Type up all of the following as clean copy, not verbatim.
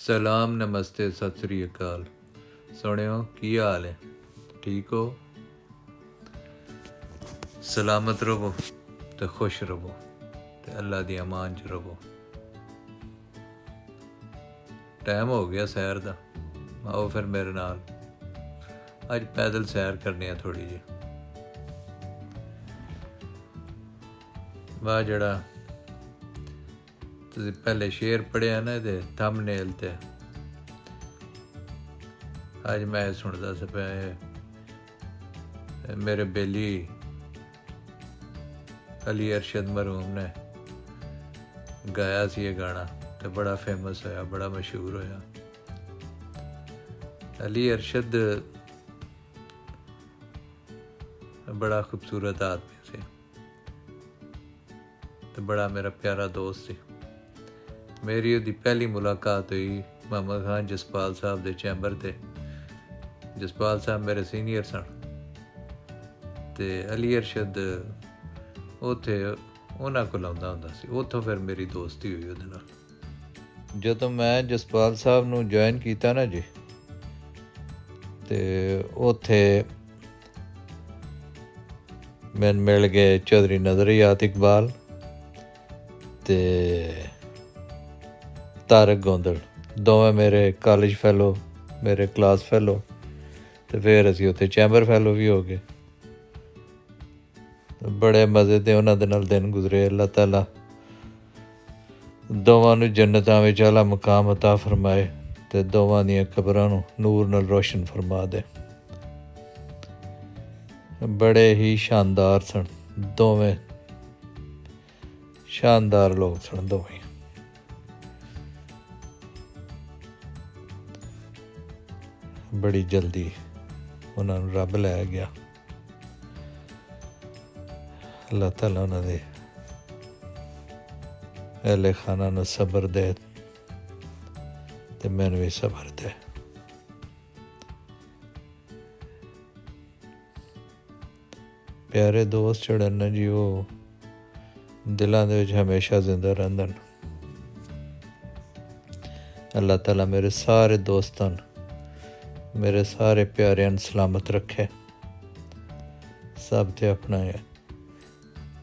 ਸਲਾਮ ਨਮਸਤੇ ਸਤਿ ਸ੍ਰੀ ਅਕਾਲ। ਸੁਣਿਓ ਕੀ ਹਾਲ ਹੈ? ਠੀਕ ਹੋ? ਸਲਾਮਤ ਰਵੋ ਤੇ ਖੁਸ਼ ਰਵੋ ਤੇ ਅੱਲਾ ਦੀ ਅਮਾਨ 'ਚ ਰਵੋ। ਟਾਈਮ ਹੋ ਗਿਆ ਸੈਰ ਦਾ, ਆਓ ਫਿਰ ਮੇਰੇ ਨਾਲ ਅੱਜ ਪੈਦਲ ਸੈਰ ਕਰਨੀ ਆ ਥੋੜ੍ਹੀ ਜਿਹੀ। ਵਾਹ, ਜਿਹੜਾ ਤੁਸੀਂ ਪਹਿਲੇ ਸ਼ੇਰ ਪੜ੍ਹਿਆ ਨਾ ਇਹਦੇ ਥੰਬਨੇਲ 'ਤੇ, ਅੱਜ ਮੈਂ ਸੁਣਦਾ ਸੀ ਪਿਆ। ਮੇਰੇ ਬੇਲੀ ਅਲੀ ਅਰਸ਼ਦ ਮਰਹੂਮ ਨੇ ਗਾਇਆ ਸੀ ਇਹ ਗਾਣਾ ਤੇ ਬੜਾ ਫੇਮਸ ਹੋਇਆ, ਬੜਾ ਮਸ਼ਹੂਰ ਹੋਇਆ। ਅਲੀ ਅਰਸ਼ਦ ਬੜਾ ਖੂਬਸੂਰਤ ਆਦਮੀ ਸੀ ਤੇ ਬੜਾ ਮੇਰਾ ਪਿਆਰਾ ਦੋਸਤ ਸੀ। ਮੇਰੀ ਉਹਦੀ ਪਹਿਲੀ ਮੁਲਾਕਾਤ ਹੋਈ ਮੁਹੰਮਦ ਖਾਨ ਜਸਪਾਲ ਸਾਹਿਬ ਦੇ ਚੈਂਬਰ 'ਤੇ। ਜਸਪਾਲ ਸਾਹਿਬ ਮੇਰੇ ਸੀਨੀਅਰ ਸਨ ਅਤੇ ਅਲੀ ਅਰਸ਼ਦ ਉੱਥੇ ਉਹਨਾਂ ਕੋਲ ਆਉਂਦਾ ਹੁੰਦਾ ਸੀ। ਉੱਥੋਂ ਫਿਰ ਮੇਰੀ ਦੋਸਤੀ ਹੋਈ ਉਹਦੇ ਨਾਲ। ਜਦੋਂ ਮੈਂ ਜਸਪਾਲ ਸਾਹਿਬ ਨੂੰ ਜੁਆਇਨ ਕੀਤਾ ਨਾ ਜੀ, ਅਤੇ ਉੱਥੇ ਮੈਨੂੰ ਮਿਲ ਗਏ ਚੌਧਰੀ ਨਜ਼ਰੀਆਤ ਇਕਬਾਲ ਅਤੇ ਤਾਰਕ ਗੋਂਦਲ, ਦੋਵੇਂ ਮੇਰੇ ਕਾਲਜ ਫੈਲੋ, ਮੇਰੇ ਕਲਾਸ ਫੈਲੋ, ਅਤੇ ਫਿਰ ਅਸੀਂ ਉੱਥੇ ਚੈਂਬਰ ਫੈਲੋ ਵੀ ਹੋ ਗਏ। ਬੜੇ ਮਜ਼ੇ ਦੇ ਉਹਨਾਂ ਦੇ ਨਾਲ ਦਿਨ ਗੁਜ਼ਰੇ। ਅੱਲਾਹ ਤਾਲਾ ਦੋਵਾਂ ਨੂੰ ਜੰਨਤਾਂ ਵਿੱਚ ਆਲਾ ਮੁਕਾਮ ਅਤਾ ਫਰਮਾਏ ਅਤੇ ਦੋਵਾਂ ਦੀਆਂ ਕਬਰਾਂ ਨੂੰ ਨੂਰ ਨਾਲ ਰੋਸ਼ਨ ਫਰਮਾ ਦੇ। ਬੜੇ ਹੀ ਸ਼ਾਨਦਾਰ ਸਨ ਦੋਵੇਂ, ਸ਼ਾਨਦਾਰ ਲੋਕ ਸਨ ਦੋਵੇਂ। ਬੜੀ ਜਲਦੀ ਉਹਨਾਂ ਨੂੰ ਰੱਬ ਲੈ ਗਿਆ। ਅੱਲਾਹ ਤਾਲਾ ਉਹਨਾਂ ਦੇ ਅਹਿਲੇ ਖਾਨਾ ਨੂੰ ਸਬਰ ਦੇ ਅਤੇ ਮੈਨੂੰ ਵੀ ਸਬਰ ਦੇ। ਪਿਆਰੇ ਦੋਸਤ ਜਿਹੜੇ ਨੇ ਜੀ, ਉਹ ਦਿਲਾਂ ਦੇ ਵਿੱਚ ਹਮੇਸ਼ਾ ਜ਼ਿੰਦਾ ਰਹਿੰਦੇ ਨੇ। ਅੱਲਾਹ ਤਾਲਾ ਮੇਰੇ ਸਾਰੇ ਦੋਸਤਾਂ ਨੂੰ, ਮੇਰੇ ਸਾਰੇ ਪਿਆਰਿਆਂ ਨੂੰ ਸਲਾਮਤ ਰੱਖੇ, ਸਭ 'ਤੇ ਆਪਣਾ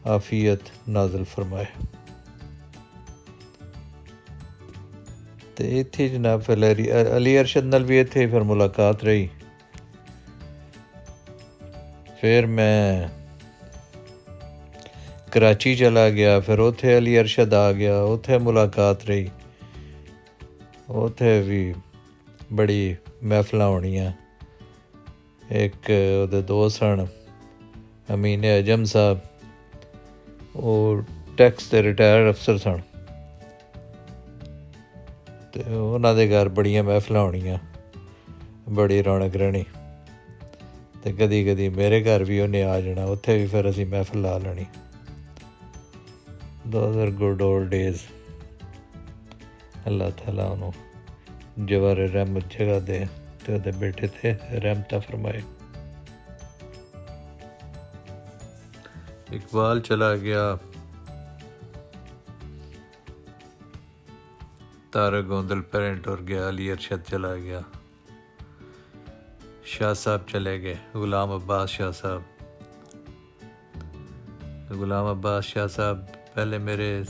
ਆਫੀਅਤ ਨਾਜ਼ਲ ਫਰਮਾਏ। ਅਤੇ ਇੱਥੇ ਜਨਾਬ ਫਿਰ ਅਲੀ ਅਰਸ਼ਦ ਨਾਲ ਵੀ ਇੱਥੇ ਫਿਰ ਮੁਲਾਕਾਤ ਰਹੀ। ਫਿਰ ਮੈਂ ਕਰਾਚੀ ਚਲਾ ਗਿਆ, ਫਿਰ ਉੱਥੇ ਅਲੀ ਅਰਸ਼ਦ ਆ ਗਿਆ, ਉੱਥੇ ਮੁਲਾਕਾਤ ਰਹੀ। ਉੱਥੇ ਵੀ ਬੜੀ ਮਹਿਫਲਾਂ ਹੋਣੀਆਂ। ਇੱਕ ਉਹਦੇ ਦੋਸਤ ਸਨ ਅਮੀਨ ਅਜਮ ਸਾਹਿਬ, ਉਹ ਟੈਕਸ ਦੇ ਰਿਟਾਇਰਡ ਅਫਸਰ ਸਨ, ਅਤੇ ਉਹਨਾਂ ਦੇ ਘਰ ਬੜੀਆਂ ਮਹਿਫਲਾਂ ਹੋਣੀਆਂ, ਬੜੀ ਰੌਣਕ ਰਹਿਣੀ। ਅਤੇ ਕਦੀ ਕਦੀ ਮੇਰੇ ਘਰ ਵੀ ਉਹਨੇ ਆ ਜਾਣਾ, ਉੱਥੇ ਵੀ ਫਿਰ ਅਸੀਂ ਮਹਿਫਲ ਲਾ ਲੈਣੀ। Those are good old days। ਅੱਲਾਹ ਤਾਲਾ ਉਹਨੂੰ ਜਵਾਰ ਰਹਿਮਤ ਜਗ੍ਹਾ ਦੇ ਅਤੇ ਉਹਦੇ ਬੇਟੇ 'ਤੇ ਰਹਿਮਤਾਂ ਫਰਮਾਏ। ਇਕਬਾਲ ਚਲਾ ਗਿਆ, ਤਾਰਕ ਗੋਂਦਲ ਪੈਰੈਂਟ ਟੁਰ ਗਿਆ, ਅਲੀ ਅਰਸ਼ਦ ਚਲਾ ਗਿਆ, ਸ਼ਾਹ ਸਾਹਿਬ ਚਲੇ ਗਏ, ਗੁਲਾਮ ਅब्बास ਸ਼ਾਹ ਸਾਹਿਬ। ਗੁਲਾਮ ਅब्बास ਸ਼ਾਹ ਸਾਹਿਬ ਪਹਿਲੇ ਮੇਰੇ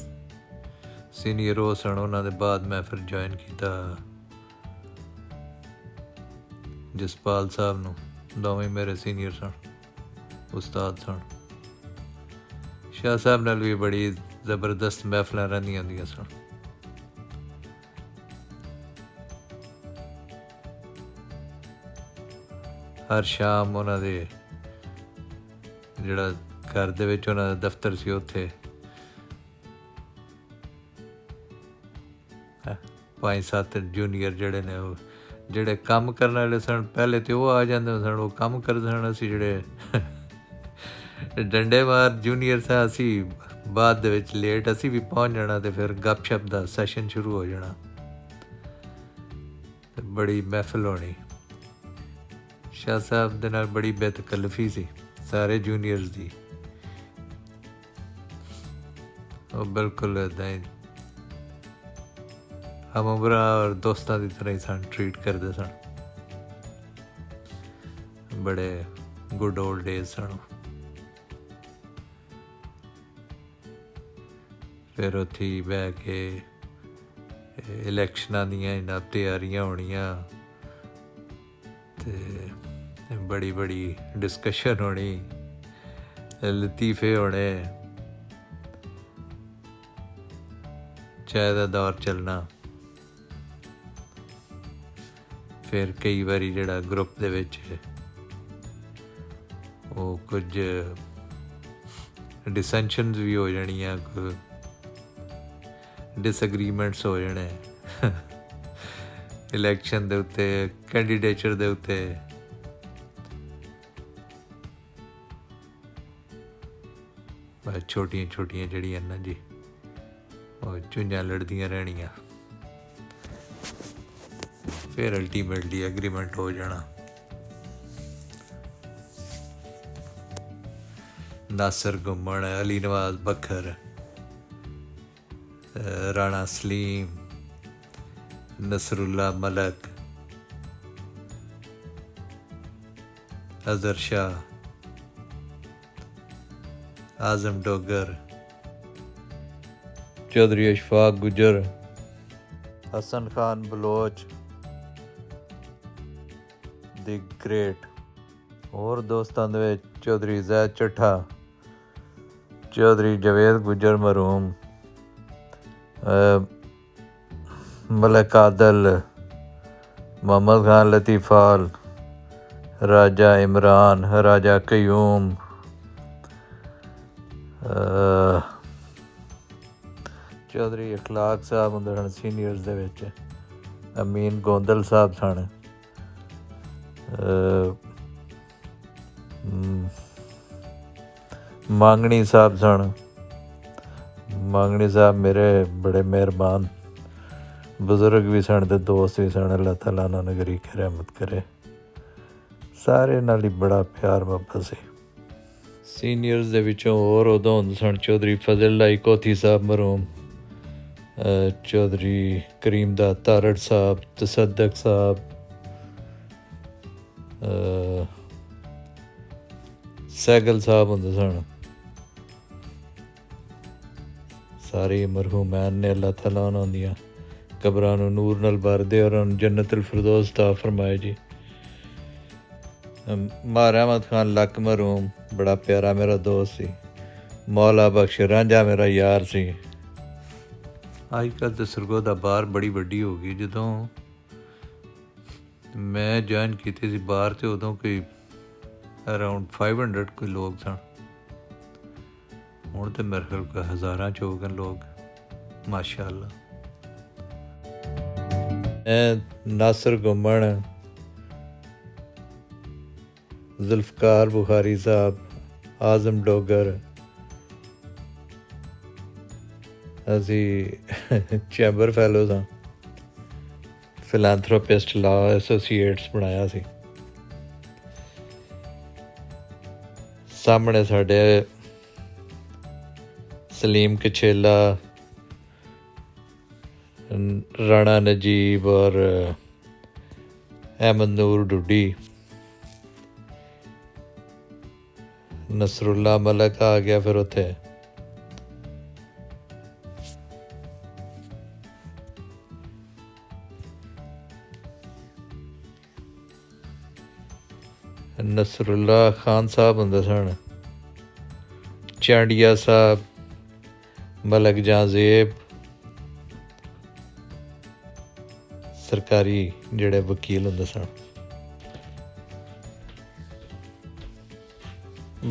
ਸੀਨੀਅਰ ਉਹ ਸਨ, ਉਹਨਾਂ ਦੇ ਬਾਅਦ ਮੈਂ ਫਿਰ ਜੁਆਇਨ ਕੀਤਾ ਜਸਪਾਲ ਸਾਹਿਬ ਨੂੰ। ਦੋਵੇਂ ਮੇਰੇ ਸੀਨੀਅਰ ਸਨ, ਉਸਤਾਦ ਸਨ। ਸ਼ਾਹ ਸਾਹਿਬ ਨਾਲ ਵੀ ਬੜੀ ਜ਼ਬਰਦਸਤ ਮਹਿਫਲਾਂ ਰਹਿੰਦੀਆਂ ਹੁੰਦੀਆਂ ਸਨ। ਹਰ ਸ਼ਾਮ ਉਹਨਾਂ ਦੇ ਜਿਹੜਾ ਘਰ ਦੇ ਵਿੱਚ ਉਹਨਾਂ ਦਾ ਦਫ਼ਤਰ ਸੀ, ਉੱਥੇ 5-7 ਜੂਨੀਅਰ ਜਿਹੜੇ ਨੇ, ਉਹ ਜਿਹੜੇ ਕੰਮ ਕਰਨ ਵਾਲੇ ਸਨ, ਪਹਿਲੇ ਤਾਂ ਉਹ ਆ ਜਾਂਦੇ ਸਨ, ਉਹ ਕੰਮ ਕਰਦੇ ਸਨ। ਅਸੀਂ ਜਿਹੜੇ ਡੰਡੇ ਮਾਰ ਜੂਨੀਅਰ ਸਾਂ, ਅਸੀਂ ਬਾਅਦ ਦੇ ਵਿੱਚ ਲੇਟ ਅਸੀਂ ਵੀ ਪਹੁੰਚ ਜਾਣਾ, ਅਤੇ ਫਿਰ ਗੱਪ ਸ਼ਪ ਦਾ ਸੈਸ਼ਨ ਸ਼ੁਰੂ ਹੋ ਜਾਣਾ। ਬੜੀ ਮਹਿਫਲ ਹੋਣੀ। ਸ਼ਾਹ ਸਾਹਿਬ ਦੇ ਨਾਲ ਬੜੀ ਬੇਤਕੱਲਫੀ ਸੀ ਸਾਰੇ ਜੂਨੀਅਰਸ ਦੀ। ਉਹ ਬਿਲਕੁਲ ਇੱਦਾਂ ਹੀ हम उम्र और दोस्तों की तरह ही सन ट्रीट करते सन। बड़े गुड ओल्ड डेज सन। फिर उत्थे बह के इलैक्शनां दियां इन्ना तैयारियां होनियां ते बड़ी बड़ी डिस्कशन होनी, लतीफे होने, चाय दा दौर चलना। फिर कई बारी जिहड़ा ग्रुप दे विच ਉਹ ਕੁਝ डिसैंशनस भी हो जानियां, डिसएग्रीमेंट्स हो जाने इलैक्शन दे उत्ते, कैंਡੀਡੇਚਰ दे उत्ते। छोटियां छोटियां जड़ियां ना जी ਉਹ ਝੁੰਝਾਂ ਲੜਦੀਆਂ ਰਹਿਣੀਆਂ। फिर अल्टीमेटली एग्रीमेंट हो जाना। नासिर घुम्मण, अली नवाज बखर, राणा सलीम, नसरुल्ला मलक, अजहर शाह, आजम डोगर, चौधरी अशफाक गुजर, हसन खान बलोच दी ग्रेट। और दोस्तां दे विच चौधरी जैद चट्ठा, चौधरी जवेद गुजर मरूम, मलक आदल, मोहम्मद खान लतीफ़ाल, राजा इमरान, राजा कयूम, चौधरी अखलाक साहब हुंदे सन सीनियर्स दे विच, अमीन गौंदल साहब सन, मांगणी साहब सन। मांगणी साहब मेरे बड़े मेहरबान बुजुर्ग भी सन ते दोस्त भी सन। अल्लाह ताला उन्हां नूं गरीक रहमत करे। सारे नाल ही बड़ा प्यार मुहब्बत सी। सीनियर्स दे विचों होर उदों हुंदे सन चौधरी फजल लाई कोठी साहब मरूम, चौधरी करीम दा तारड़ साहब, तसद्दक साहब, सैगल साहब हुंदे सन। सारे मरहूमैन ने अल्लाह ताला उन्हां दियां कबरां नूं नूर नाल भर दे और उन्हां जन्नतुल फिरदौस अता फरमाए जी। मार अहमद खान लक मरूम बड़ा प्यारा मेरा दोस्त सी। मौला बख्श रांझा मेरा यार सी। अजकल तो सरगोधा बार बड़ी वड्डी हो गई। जदों मैं ज्वाइन की सी बार तो उदों कोई अराउंड 500 कोई लोग सन। हुण तो मेरे ख्याल कोई हज़ारां च हो गए लोग माशाअल्लाह। नासिर घुम्मण, जुल्फकार बुखारी साहब, आजम डोगर, असी चैंबर फैलोज हाँ, फिलैंथरोपिस्ट लॉ एसोसीएट्स बनाया सी। सामने साढ़े सलीम कछेला, राणा नजीब और अहमद नूर डुड्डी, नसरुल्ला मलक आ गया। फिर उत्थे नसरुल्ला खान साहब हुंदे सन, चांडिया साहब, मलक जाजेब, सरकारी जेड़े वकील हुंदे सन।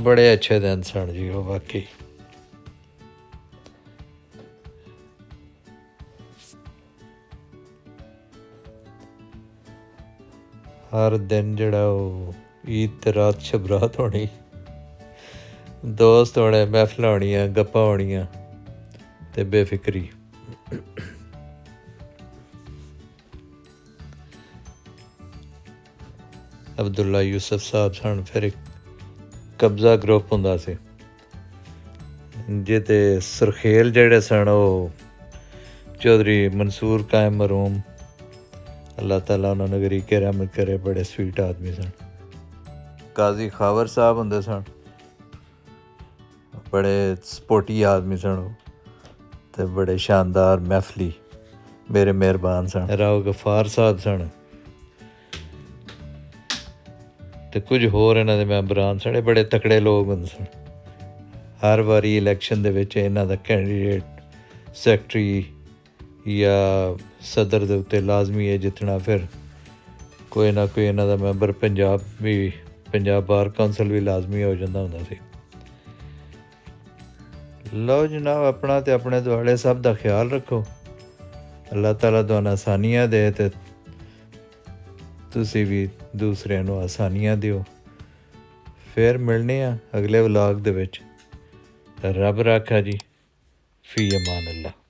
बड़े अच्छे दिन सन जी वो वाकई। हर दिन जेड़ा वो ईद ते रात शबरात होनी, दोस्त होने, महफिल होनियां, गप्पां होनियां ते बेफिक्री। अब्दुल्ला यूसुफ साहब सन। फिर एक कब्जा ग्रुप हुंदा सी जिहदे सरखेल जेड़े सन वो चौधरी मंसूर कायम मरूम, अल्लाह ताला उन्होंने गरीके रहमत करे, बड़े स्वीट आदमी सन। काजी खावर साहब होंदे सन, बड़े स्पोर्टी आदमी सन ते बड़े शानदार महफली, मेरे मेहरबान सन। राव गफार साहब सन ते कुछ होर इन्हां दे मैंबरान सन। बड़े तकड़े लोग होंदे सन। हर वारी इलैक्शन दे विच इन्हां दा कैंडीडेट सैकटरी या सदर दे उत्ते लाजमी है जित्तना, फिर कोई ना कोई इन्हां दा मैंबर पंजाब बार कौंसल भी लाजमी हो जांदा हुंदा सी। लो जनाब, अपना ते अपने दुआले सब दा ख्याल रखो। अल्लाह ताला तुहानूं आसानियां दे ते तुसीं भी दूसरिਆਂ ਨੂੰ आसानियां दिओ। फिर मिलने आ अगले व्लॉग दे विच। रब राखा जी, फी अमान अल्लाह।